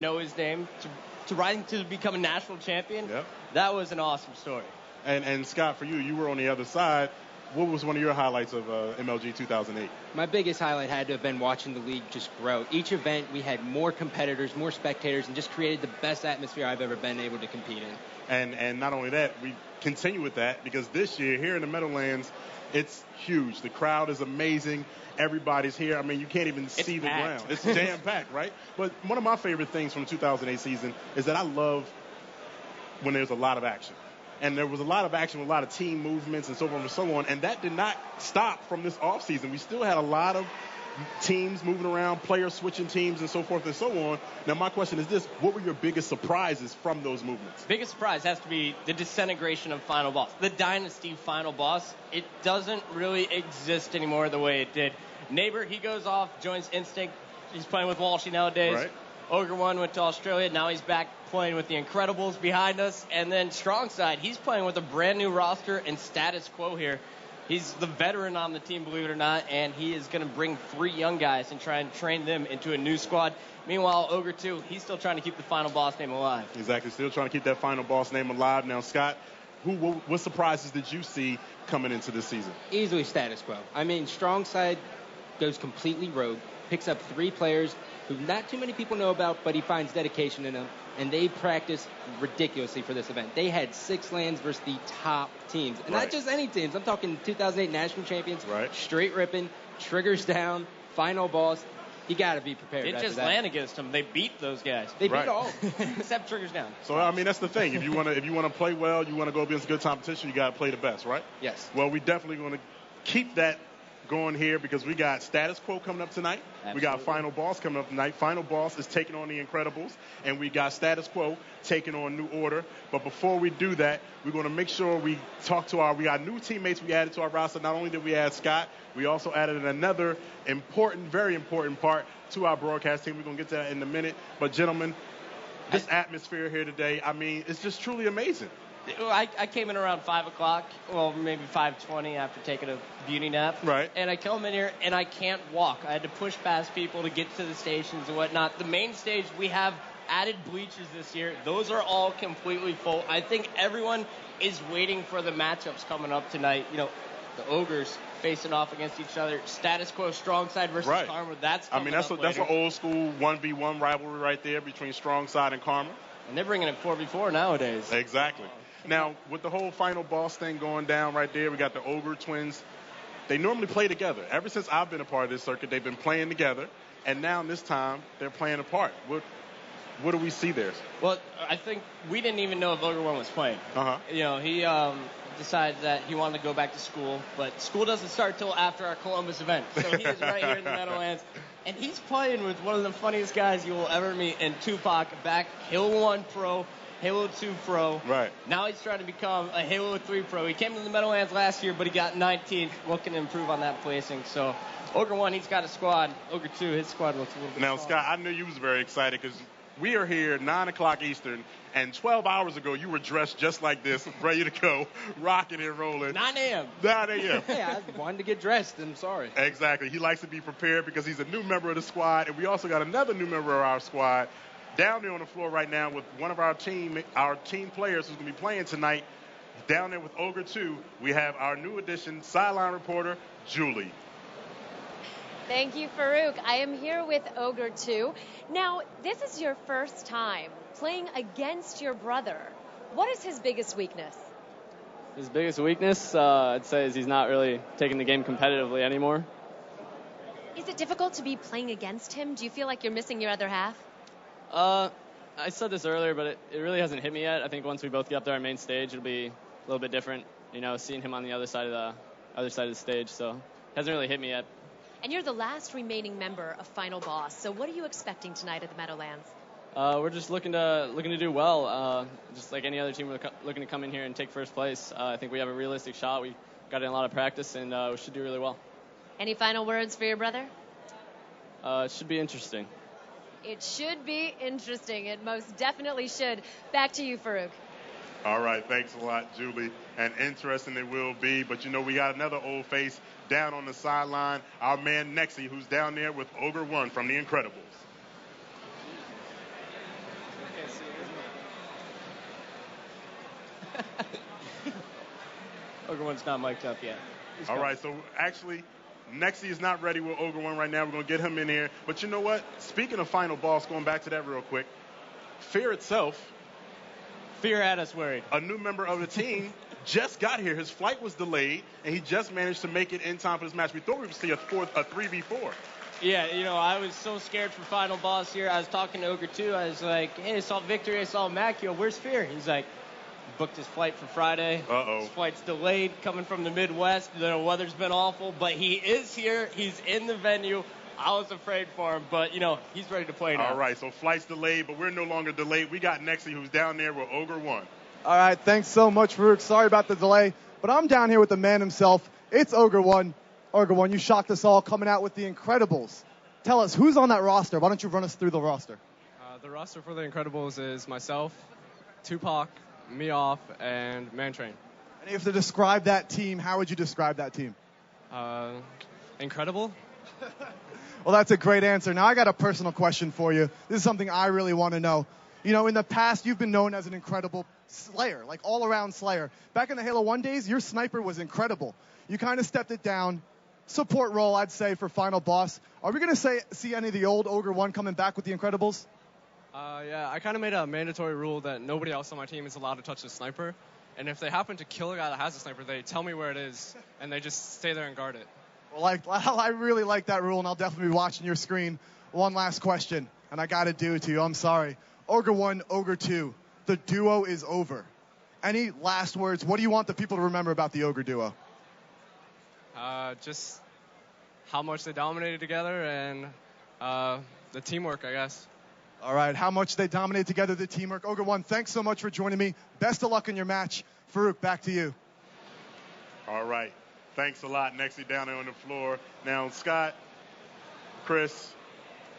know his name, to rising to become a national champion. Yep. That was an awesome story. And Scott, for you, you were on the other side. What was one of your highlights of MLG 2008? My biggest highlight had to have been watching the league just grow. Each event, we had more competitors, more spectators, and just created the best atmosphere I've ever been able to compete in. And not only that, we continue with that because this year here in the Meadowlands, it's huge. The crowd is amazing. Everybody's here. I mean, you can't even see the ground. It's jam-packed, right? But one of my favorite things from the 2008 season is that I love when there's a lot of action. And there was a lot of action with a lot of team movements and so on and so on. And that did not stop from this offseason. We still had a lot of teams moving around, players switching teams and so forth and so on. Now, my question is this. What were your biggest surprises from those movements? Biggest surprise has to be the disintegration of Final Boss. The Dynasty Final Boss, it doesn't really exist anymore the way it did. Neighbor, he goes off, joins Instinct. He's playing with Walshy nowadays. Right. Ogre 1 went to Australia. Now he's back playing with the Incredibles behind us. And then Strongside, he's playing with a brand new roster and status quo here. He's the veteran on the team, believe it or not, and he is going to bring 3 young guys and try and train them into a new squad. Meanwhile, Ogre 2, he's still trying to keep the Final Boss name alive. Exactly, still trying to keep that Final Boss name alive. Now, Scott, what surprises did you see coming into this season? Easily status quo. I mean, Strongside goes completely rogue, picks up 3 players who not too many people know about, but he finds dedication in them, and they practice ridiculously for this event. They had 6 lands versus the top teams, and not just any teams. I'm talking 2008 national champions, straight Rippin, triggers down, Final Boss. You got to be prepared. They just land against them. They beat those guys. They beat all, except triggers down. So I mean, that's the thing. If you want to play well, you want to go against good competition, you got to play the best, right? Yes. Well, we definitely going to keep that going here because we got Status Quo coming up tonight. Absolutely. We got Final Boss coming up tonight. Final Boss is taking on the Incredibles, and we got Status Quo taking on New Order. But before we do that, we're going to make sure we talk to we got new teammates we added to our roster. Not only did we add Scott, we also added another important, very important part to our broadcast team. We're going to get to that in a minute. But gentlemen, this atmosphere here today, I mean, it's just truly amazing. I came in around 5 o'clock, well, maybe 5:20 after taking a beauty nap. Right. And I come in here, and I can't walk. I had to push past people to get to the stations and whatnot. The main stage, we have added bleachers this year. Those are all completely full. I think everyone is waiting for the matchups coming up tonight. You know, the Ogres facing off against each other. Status Quo, Strongside versus Karma. That's coming that's an old school 1v1 rivalry right there between Strongside and Karma. And they're bringing it 4v4 nowadays. Exactly. Now, with the whole Final Boss thing going down right there, we got the Ogre twins. They normally play together. Ever since I've been a part of this circuit, they've been playing together. And now, this time, they're playing apart. What do we see there? Well, I think we didn't even know if Ogre 1 was playing. You know, he decided that he wanted to go back to school. But school doesn't start till after our Columbus event. So he is right here in the Meadowlands. And he's playing with one of the funniest guys you will ever meet in Tupac, back Halo 1 Pro. Halo 2 Pro. Right. Now he's trying to become a Halo 3 Pro. He came to the Meadowlands last year, but he got 19th, looking to improve on that placing. So Ogre 1, he's got a squad. Ogre 2, his squad looks a little bit Now, strong. Scott, I knew you was very excited because we are here 9 o'clock Eastern, and 12 hours ago you were dressed just like this, ready to go, rocking and rolling. 9 a.m. 9 a.m. Hey, I wanted to get dressed. I'm sorry. Exactly. He likes to be prepared because he's a new member of the squad, and we also got another new member of our squad down there on the floor right now with one of our team players who's going to be playing tonight. Down there with Ogre 2, we have our new addition, sideline reporter, Julie. Thank you, Farouk. I am here with Ogre 2. Now, this is your first time playing against your brother. What is his biggest weakness? His biggest weakness, I'd say, is he's not really taking the game competitively anymore. Is it difficult to be playing against him? Do you feel like you're missing your other half? I said this earlier, but it really hasn't hit me yet. I think once we both get up there on main stage, it'll be a little bit different, you know, seeing him on the other side of the stage. So it hasn't really hit me yet. And you're the last remaining member of Final Boss. So what are you expecting tonight at the Meadowlands? We're just looking to do well. Just like any other team, we're looking to come in here and take first place. I think we have a realistic shot. We got in a lot of practice, and we should do really well. Any final words for your brother? It should be interesting. It should be interesting. It most definitely should. Back to you, Farouk. All right, thanks a lot, Julie. And interesting it will be. But, you know, we got another old face down on the sideline, our man Nexie, who's down there with Ogre 1 from the Incredibles. Ogre One's not mic'd up yet. All right, so actually, Nexy is not ready with Ogre One right now. We're going to get him in here. But you know what? Speaking of final boss, going back to that real quick, Fear itself. Fear had us worried. A new member of the team just got here. His flight was delayed, and he just managed to make it in time for this match. We thought we would see a 3v4. Yeah, I was so scared for final boss here. I was talking to Ogre 2. I was like, hey, I saw Victory, I saw Macchio. Where's Fear? He's like, booked his flight for Friday. Uh-oh. His flight's delayed, coming from the Midwest. The weather's been awful, but he is here. He's in the venue. I was afraid for him, but, he's ready to play now. All right, so flight's delayed, but we're no longer delayed. We got Nexy, who's down there with Ogre One. All right, thanks so much, Farouk. Sorry about the delay, but I'm down here with the man himself. It's Ogre One. Ogre One, you shocked us all coming out with the Incredibles. Tell us, who's on that roster? Why don't you run us through the roster? The roster for the Incredibles is myself, Tupac, Meoff, and Mantrain. And if you have to describe that team, how would you describe that team? Incredible. Well, that's a great answer. Now, I got a personal question for you. This is something I really want to know. In the past, you've been known as an incredible slayer, like all-around slayer. Back in the Halo 1 days, your sniper was incredible. You kind of stepped it down. Support role, I'd say, for Final Boss. Are we going to see any of the old Ogre 1 coming back with the Incredibles? Yeah, I kind of made a mandatory rule that nobody else on my team is allowed to touch the sniper. And if they happen to kill a guy that has a sniper, they tell me where it is, and they just stay there and guard it. Well, I really like that rule, and I'll definitely be watching your screen. One last question, and I got to do it to you. I'm sorry. Ogre 1, Ogre 2, the duo is over. Any last words? What do you want the people to remember about the Ogre duo? Just how much they dominated together and the teamwork, I guess. All right, how much they dominated together, the teamwork. Ogre 1, thanks so much for joining me. Best of luck in your match. Farouk, back to you. All right. Thanks a lot, Nexy, down there on the floor. Now, Scott, Chris,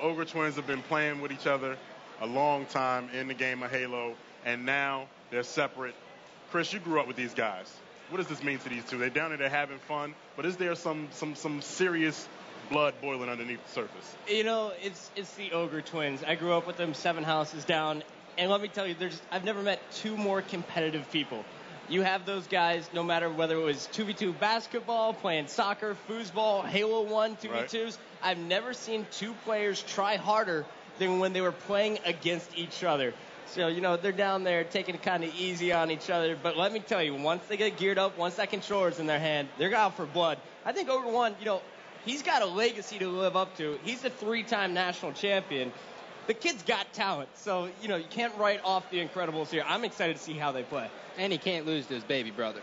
Ogre Twins have been playing with each other a long time in the game of Halo, and now they're separate. Chris, you grew up with these guys. What does this mean to these two? They're down there, they're having fun, but is there some serious blood boiling underneath the surface? It's the Ogre Twins. I grew up with them 7 houses down, and let me tell you, I've never met 2 more competitive people. You have those guys, no matter whether it was 2v2 basketball, playing soccer, foosball, Halo 1, 2v2s. Right. I've never seen 2 players try harder than when they were playing against each other. So, they're down there taking it kind of easy on each other. But let me tell you, once they get geared up, once that controller's in their hand, they're out for blood. I think Ogre 1, he's got a legacy to live up to. He's a 3-time national champion. The kid's got talent. So, you can't write off the Incredibles here. I'm excited to see how they play. And he can't lose to his baby brother.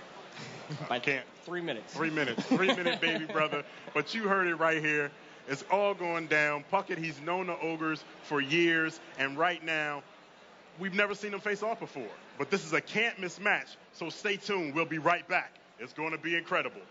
I can't. 3 minutes. 3 minutes. 3-minute baby brother. But you heard it right here. It's all going down. Puckett, he's known the Ogres for years. And right now, we've never seen them face off before. But this is a can't-miss match. So stay tuned. We'll be right back. It's going to be incredible.